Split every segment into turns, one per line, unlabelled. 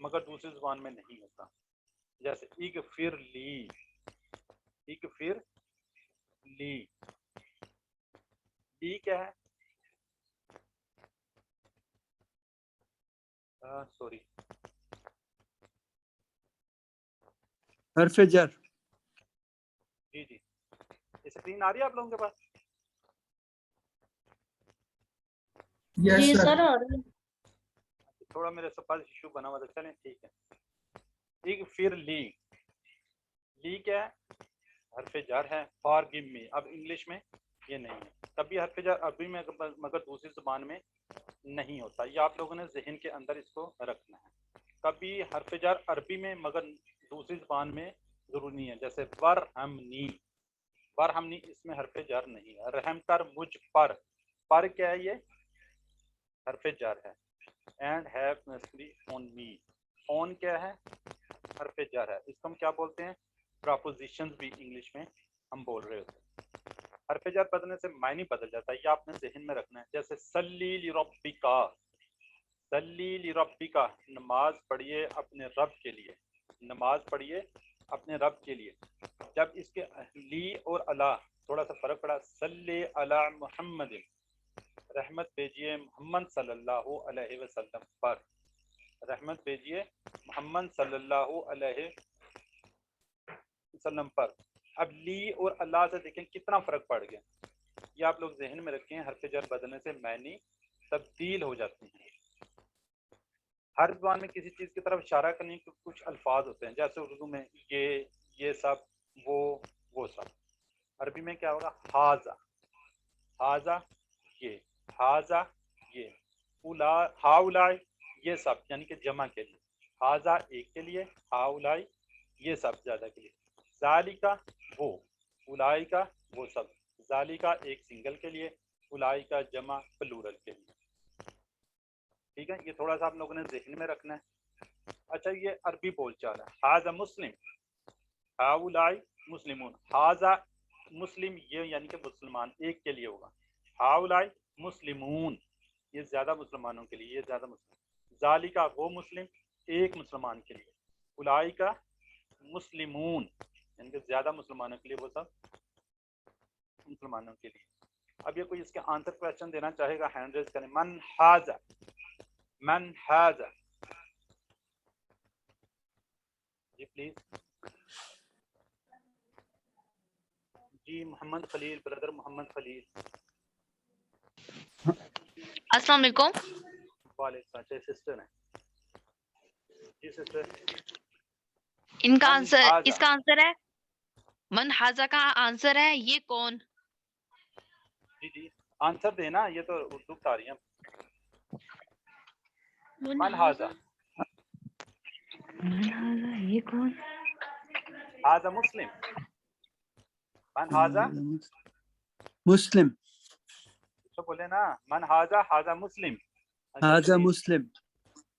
مگر دوسری زبان میں نہیں ہوتا. جیسے اغفر لی، اغفر لی، لی کیا ہے؟ سوری،
حرف جر.
جی جی. اسکرین آ رہی ہے آپ لوگوں کے پاس؟
جی سر. اور
تھوڑا میرے سے پاس ایشو بنا ہوا تھا. چلیں ٹھیک ہے. اغفر لی، لی کیا ہے؟ حرف جر ہے. فارگیو می، اب انگلش میں یہ نہیں ہے. کبھی حرف جر عربی میں مگر دوسری زبان میں نہیں ہوتا. یہ آپ لوگوں نے ذہن کے اندر اس کو رکھنا ہے. کبھی حرف جر عربی میں مگر دوسری زبان میں ضرور نہیں ہے. جیسے ورحمنی، ورحمنی اس میں حرف جر نہیں ہے. رحم کر مجھ پر کیا ہے؟ یہ حرف جر ہے. اینڈ ہیو مرسی آن می، آن کیا ہے؟ حرف جر ہے. اس کو ہم کیا بولتے ہیں؟ پراپوزیشنز بھی انگلش میں ہم بول رہے ہوتے ہیں. حرف جر بدلنے سے معنی بدل جاتا ہے. یہ آپ نے ذہن میں رکھنا ہے. جیسے سلی لربکا، سلی لربکا، نماز پڑھیے اپنے رب کے لیے، نماز پڑھیے اپنے رب کے لیے. جب اس کے لی اور اللہ تھوڑا سا فرق پڑا. صلی علی محمد، رحمت بھیجیے محمد صلی اللہ علیہ وسلم پر، رحمت بھیجیے محمد صلی اللہ علیہ وسلم پر. اب لی اور اللہ سے دیکھیں کتنا فرق پڑ گیا. یہ آپ لوگ ذہن میں رکھیں. حرف جر بدلنے سے معنی تبدیل ہو جاتے ہیں. ہر زبان میں کسی چیز کی طرف اشارہ کرنے کے کچھ الفاظ ہوتے ہیں. جیسے اردو میں یہ سب، وہ سب. عربی میں کیا ہوگا؟ ہاذا، ہاذا یہ، ہاذا یہ. ہاؤلائی یہ سب، یعنی کہ جمع کے لیے. ہاذا ایک کے لیے، ہاؤلائی یہ سب زیادہ کے لیے. ذالکا وہ، اولائکا وہ سب. ذالکا ایک سنگل کے لیے، اولائکا جمع پلورل کے لیے. ٹھیک ہے، یہ تھوڑا سا آپ لوگوں نے ذہن میں رکھنا ہے. اچھا یہ عربی بول چال ہے. ہاذا مسلم، ہاؤلائی مسلمون. ہاذا مسلم یہ یعنی کہ مسلمان ایک کے لیے ہوگا. ہاؤلائی مسلمون یہ زیادہ مسلمانوں کے لیے، یہ زیادہ مسلم. ذالکا وہ مسلم ایک مسلمان کے لیے. اولائکا مسلمون یعنی کہ زیادہ مسلمانوں کے لیے، وہ سب مسلمانوں کے لیے. اب یہ کوئی اس کے آنسر کویسچن دینا چاہے گا ہینڈ ریز کریں. من ہاذا، من ہاذا، جی please. G Muhammad Khalil, brother محمد خلیل.
السلام علیکم.
وعلیکم السلام. سسٹر ہیں جی سسٹر.
ان کا
من
آنسر،
ہاذا،
اس کا آنسر ہے من حاضہ کا آنسر ہے یہ کون.
جی جی آنسر دینا. یہ تو اردو بتا رہی ہیں. من ہاذا،
یہ کون.
ہاذا مسلم. من ہاذا
مسلم،
تو بولے نا. من ہاذا، ہاذا مسلم.
هذا مسلم.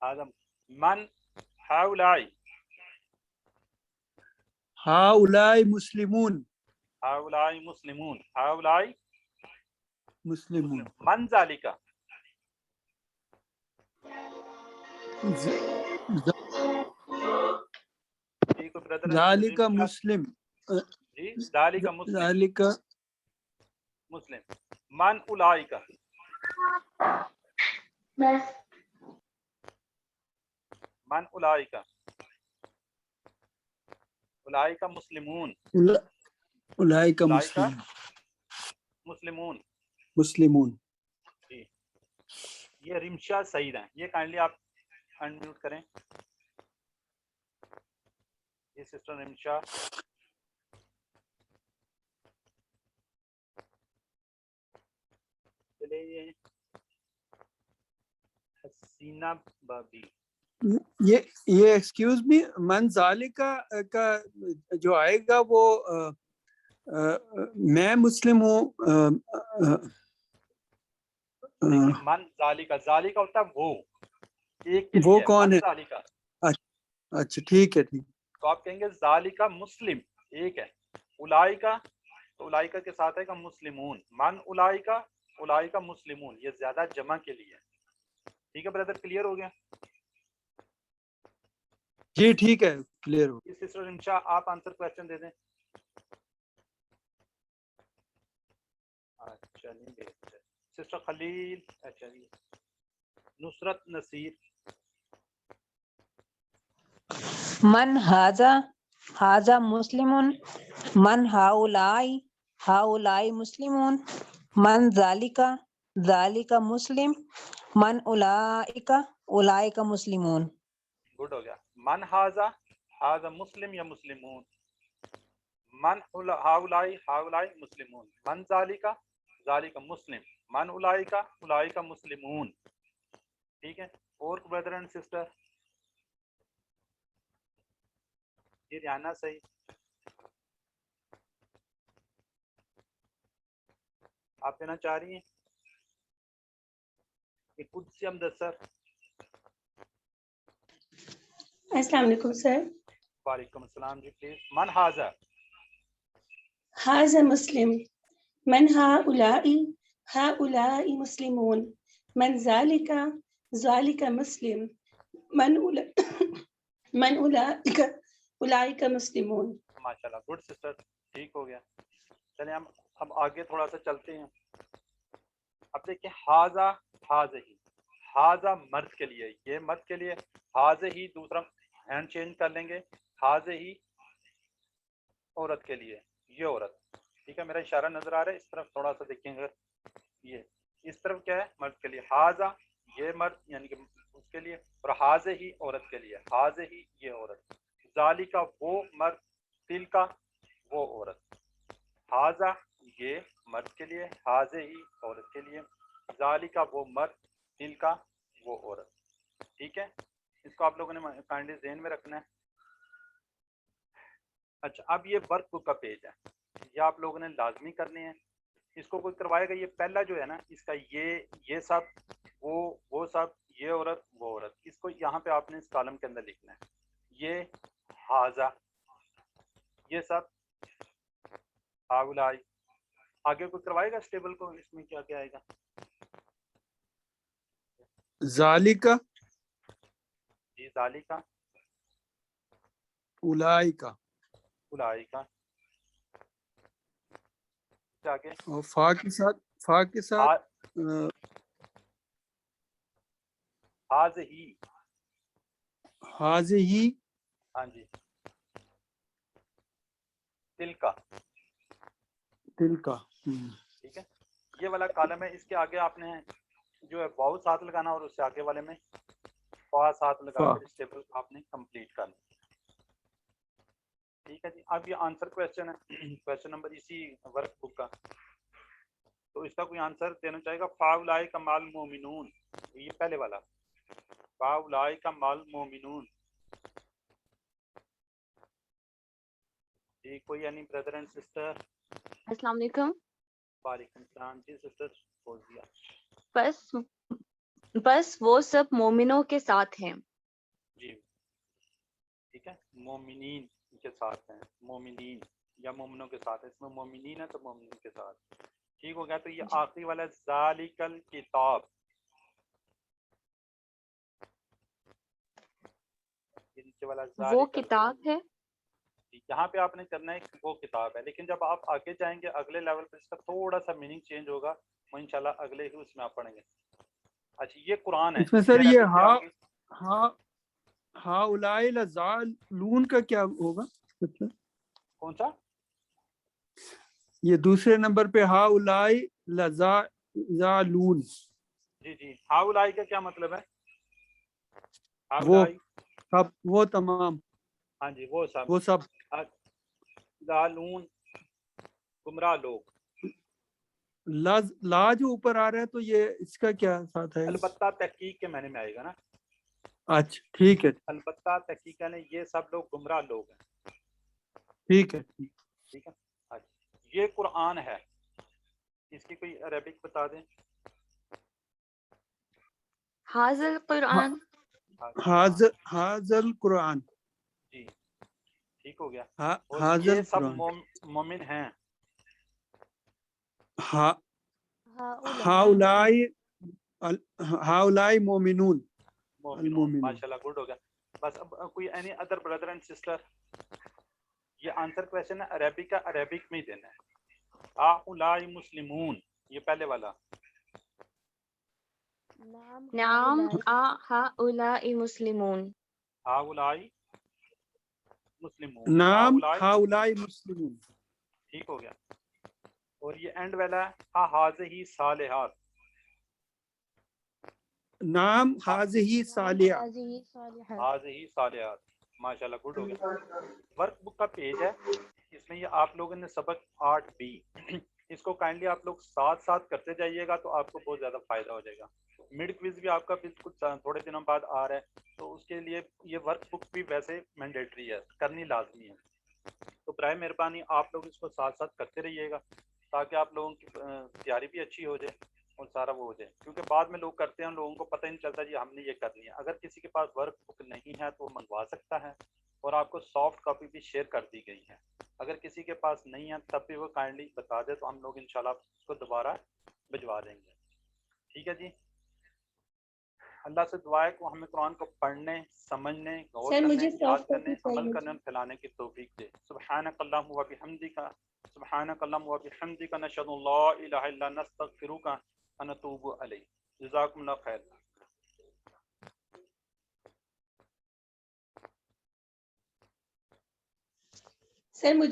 ہاذا من ہاؤلائی،
هؤلاء مسلمون،
ہاؤلائی مسلمون، ہاؤلائی
مسلمون.
من ذالکا، جی کوئی بردر
ذالک مسلم،
جی ذالکا مسلم،
ذالک
مسلم. من اولائکا، من اولائکا، اولائکا مسلمون،
اولئک
اولائکا
مسلمون،
مسلمون.
مسلمون.
جی یہ رمشا سعید ہیں. یہ کائنڈلی آپ انمیوٹ کریں. یہ سسٹر رمشا. چلے یہ حسینہ بابی.
یہ ایکسکیوز می، من ذالک کا جو آئے گا وہ میں مسلم ہوں.
دیکھیں من ذالکا، ذالکا ہوتا ہے وہ، ایک کے
وہ
لیے
کون
من
ہے؟
ذالکا.
اچھا ٹھیک ہے، ٹھیک.
تو آپ کہیں گے ذالکا مسلم ایک ہے. اولائکا تو اولائکا کے ساتھ ہے کہ مسلمون. من اولائکا، اولائکا مسلمون یہ زیادہ جمع کے لیے. ٹھیک ہے بردر، کلیئر ہو گیا.
جی ٹھیک ہے کلیئر ہو.
سسٹر انشا آپ آنسر کویشچن دے دیں. اچھا نہیں بھیجتے. سسٹر خلیل. اچھا جی. نصرت نصیر.
من هذا مسلم من هؤلاء مسلمون من ذلك مسلم من اولئک مسلمون.
گڈ ہو گیا. من ہاذا مسلم یا مسلمون. من ہاؤلائی مسلمون. من ذالک مسلم. من اولئک مسلمون. ٹھیک ہے. اور بردر اینڈ سسٹر یہ ریانہ صحیح. آپ دینا چاہ رہی ہیں کہ قدسی امدسر.
السلام علیکم سر.
وعلیکم السلام جی پلیز. من ہاذا
هذا مسلم من هؤلاء مسلمون من ذلك مسلم من اولئک مسلمون.
ماشاء اللہ گڈ سسٹر. ٹھیک ہو گیا. چلیں ہم آگے تھوڑا سا چلتے ہیں. اب دیکھیں ہاذا مرد کے لیے, یہ مرد کے لیے. ہی دوسرا ہینڈ چینج کر لیں گے. ہی عورت کے لیے, یہ عورت. ٹھیک ہے. میرا اشارہ نظر آ رہا ہے اس طرف تھوڑا سا دیکھیں گے. یہ اس طرف کیا ہے مرد کے لیے. ہاذا یہ مرد یعنی کہ اس کے لیے, اور ہی عورت کے لیے. ہی یہ عورت. ذالکا وہ مرد, تلکا وہ عورت. ہاذا یہ مرد کے لیے, ہی عورت کے لیے. ذالکا وہ مرد, تلکا وہ عورت. ٹھیک ہے. اس کو آپ لوگوں نے کائنڈلی ذہن میں رکھنا ہے. اچھا اب یہ ورک بک کا پیج ہے, یہ آپ لوگوں نے لازمی کرنے ہیں. اس کو کوئی کروائے گا. یہ پہلا جو ہے نا اس کا یہ سب وہ سب, یہ عورت وہ عورت, اس کو یہاں پہ آپ نے اس کالم کے اندر لکھنا ہے. یہ ہاذا, یہ سب ہاؤلائی. آگے کوئی کروائے گا اس ٹیبل کو, اس میں کیا کیا آئے گا؟
ذالکا
جی ذالکا,
اولئکا,
اولئکا. آگے
اور فا کے ساتھ
ہاذہی.
ہاذہی.
ہاں جی. تلکا.
تلکا.
ٹھیک ہے. یہ والا کالم ہے. اس کے آگے آپ نے جو ہے واؤ ساتھ لگانا, اور اس سے آگے والے میں فا ساتھ لگا کر اس ٹیبل کو آپ نے کمپلیٹ کرنا. ٹھیک ہے جی. اب یہ آنسر کویشچن ہے, کویشچن نمبر اسی ورک بک کا. تو اس کا کوئی آنسر دینا چاہے گا. فاولائک مال مومنون, یہ پہلے والا. فاولائک مال مومنون. جی کوئی یعنی بردر اینڈ سسٹر.
السلام علیکم.
وعلیکم السلام. جی سسٹر فوزیہ.
بس وہ سب مومنوں کے ساتھ ہیں.
جی ٹھیک ہے. مومنین کے ساتھ ہیں, مومنین یا مومنوں کے ساتھ ہے. اس میں مومنین ہے تو مومنین کے ساتھ. ٹھیک ہو گیا. تو یہ آخری والا ذالکل کتاب, نیچے والا
وہ
ذالکل
کتاب ہے.
یہاں پہ آپ نے کرنا ہے وہ کتاب ہے. لیکن جب آپ آگے جائیں گے اگلے لیول پہ اس کا تھوڑا سا میننگ چینج ہوگا, وہ انشاءاللہ اگلے ہی اس میں آپ پڑھیں گے. اچھا یہ قرآن ہے.
اس میں سر یہ ہاؤلائی لذالون کا کیا ہوگا؟
کون سا؟
یہ دوسرے نمبر پہ ہاؤلائی لذالون.
جی جی. ہاؤلائی کا کیا مطلب ہے؟
وہ
ہاؤلائی
سب, وہ تمام.
ہاں جی وہ سب.
وہ سب.
ضالون گمراہ لوگ.
لا جو اوپر آ رہا ہے تو یہ اس کا کیا ساتھ ہے؟
البتہ تحقیق کے معنی میں آئے گا نا.
اچھا ٹھیک ہے.
البتہ تحقیق نے یہ سب لوگ گمراہ لوگ ہیں.
ٹھیک ہے.
ٹھیک ہے. یہ قرآن ہے. اس کی کوئی عربک بتا دیں.
حاضر قرآن.
حاضر قرآن.
جی ٹھیک ہو گیا. اور
حاضر
یہ سب
قرآن.
مومن ہیں.
ہاؤلائی مومنون.
مومنون. ماشاءاللہ گڈ ہو گیا. بس اب کوئی any other brother and sister? یہ آنسر کویشچن ہے عربک کا، عربک میں ہی دینا ہے. اولئک مسلمون، یہ پہلے والا.
نعم هؤلاء مسلمون.
اولئک مسلمون.
نام
اولئک،
ہاؤلائی مسلمون.
ٹھیک ہو گیا. اور یہ اینڈ والا ہے ہذہ صالحات.
نام حاضہی صالحہ.
ہذہ صالحات. ماشاءاللہ، گڈ ہو گیا. ورک بک کا پیج ہے، اس میں یہ آپ لوگوں نے سبق 8B، اس کو کائنڈلی آپ لوگ ساتھ ساتھ کرتے جائیے گا تو آپ کو بہت زیادہ فائدہ ہو جائے گا. مڈ کوئز بھی آپ کا بالکل تھوڑے دنوں بعد آ رہا ہے، تو اس کے لیے یہ ورک بک بھی ویسے مینڈیٹری ہے، کرنی لازمی ہے. تو برائے مہربانی آپ لوگ اس کو ساتھ ساتھ کرتے رہیے گا تاکہ آپ لوگوں کی تیاری بھی اچھی ہو جائے اور سارا وہ ہو جائے. کیونکہ بعد میں لوگ کرتے ہیں، لوگوں کو پتہ ہی نہیں چلتا جی ہم نے یہ کرنی ہے. اگر کسی کے پاس ورک بک نہیں ہے تو وہ منگوا سکتا ہے، اور آپ کو سافٹ کاپی بھی شیئر کر دی گئی ہے. اگر کسی کے پاس نہیں ہے تب بھی وہ کائنڈلی بتا دے تو ہم لوگ انشاءاللہ اس کو دوبارہ بھجوا دیں گے. ٹھیک ہے جی. اللہ سے دعا ہے کہ ہمیں قرآن کو پڑھنے، سمجھنے، غور
سر
کرنے،
مجھے
یاد
سافٹ
کرنے،
کاپی
عمل
چاہیے.
کرنے اور پھیلانے کی توفیق دے. سبحانک اللہم و بحمدک، سبحانک اللہم و بحمدک، نشہد ان لا الہ الا انت، نستغفرک و نتوب الیک. جزاکم اللہ خیر.
سر مجھے